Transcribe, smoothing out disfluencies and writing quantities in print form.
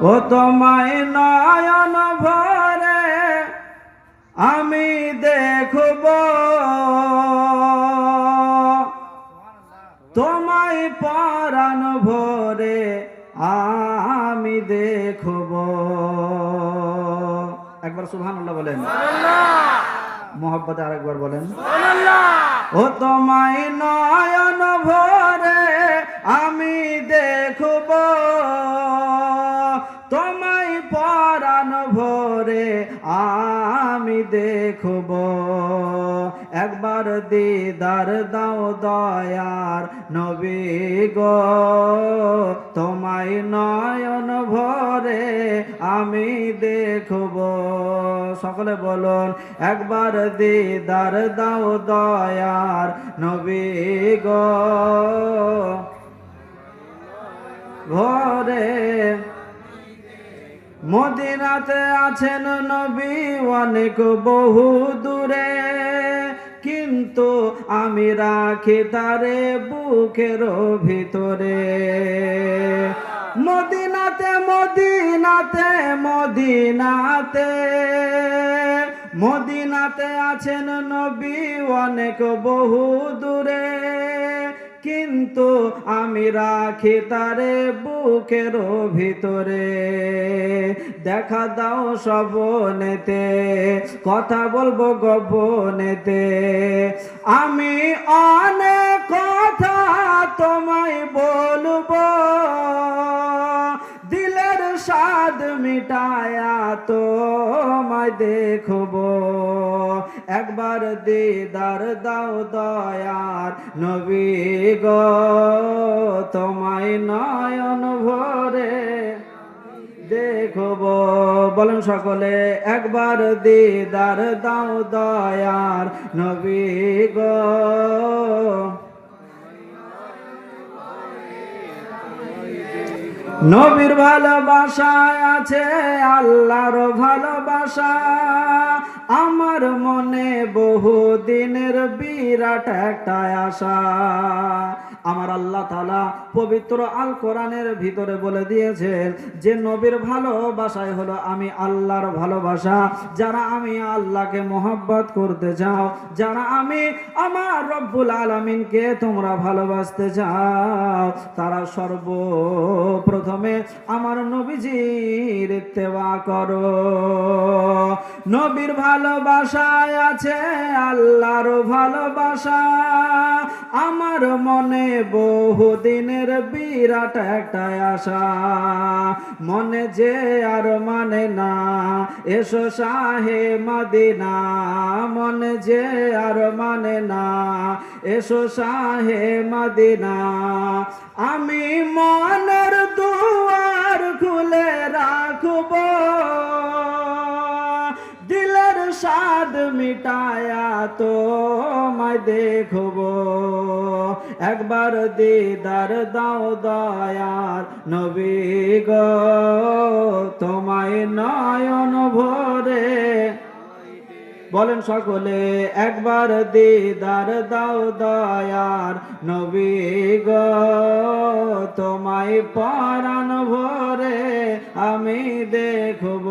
ও তোমায় নয়ন ভরে আমি দেখব, তোমায় পরাণ ভরে আমি দেখব। একবার সুবহানাল্লাহ বলেন, মোহাব্বতে আরেকবার বলেন। ও তোমায় নয়ন ভরে আমি দেখব, তোমায় পরাণ ভরে আমি দেখব। একবার দিদার দাও দয়ার নবী গো, তোমায় নয়ন ভরে আমি দেখব। সকলে বলুন, একবার দিদার দাও দয়ার নবী গো, ভরে। মদিনাতে আছেন নবী অনেক বহু দূরে, কিন্তু আমি রাখি তারে বুকের ভিতরে। মদিনাতে মদিনাতে মদিনাতে মদিনাতে আছেন নবী অনেক বহু দূরে, কিন্তু আমি রাখি তারে বুকের ভিতরে। দেখা দাও সবনেতে, কথা বলবো গোপনেতে। আমি অনেক কথা তোমায় বলবো, দিলের স্বাদ মিটায়া তোমায় দেখব। একবার দিদার দাও দয়ার নবী গো, তোমায় নয়ন ভরে দেখব। বলেন সকলে, একবার দিদার দাও দয়ার নবী গো। নবীর ভালোবাসায় আছে আল্লাহর ভালোবাসা, আমার মনে বহু দিনের বিরাট একটা আশা। আমার আল্লাহ তাআলা পবিত্র আল কোরআনের ভিতরে বলে দিয়েছেন যে নবীর ভালোবাসায় হলো আমি আল্লাহর ভালোবাসা। যারা আমি আল্লাহকে মহব্বত করতে চাও, যারা আমি আমার রব্বুল আলামিনকে তোমরা ভালোবাসতে চাও, তারা সর্বপ্রথমে আমার নবীজির ইত্তেবা করো। নবীর ভালোবাসায় আছে আল্লাহর ভালোবাসা, আমার মনে বহুদিনের বিরাট একটা আশা। মনে যে আর মানে না এসো শাহে মদিনা, মনে যে আর মানে না এসো শাহে মদিনা। আমি মনের দুয়ার খুলে রাখবো, দিলের স্বাদ মিটায়া তোমায় দেখব। একবার দিদার দাও দয়ার নবী গো, তোমায় নয়ন ভরে। বলেন সকলে, একবার দিদার দাও দয়ার নবী গো, তোমায় পরাণ ভরে আমি দেখব।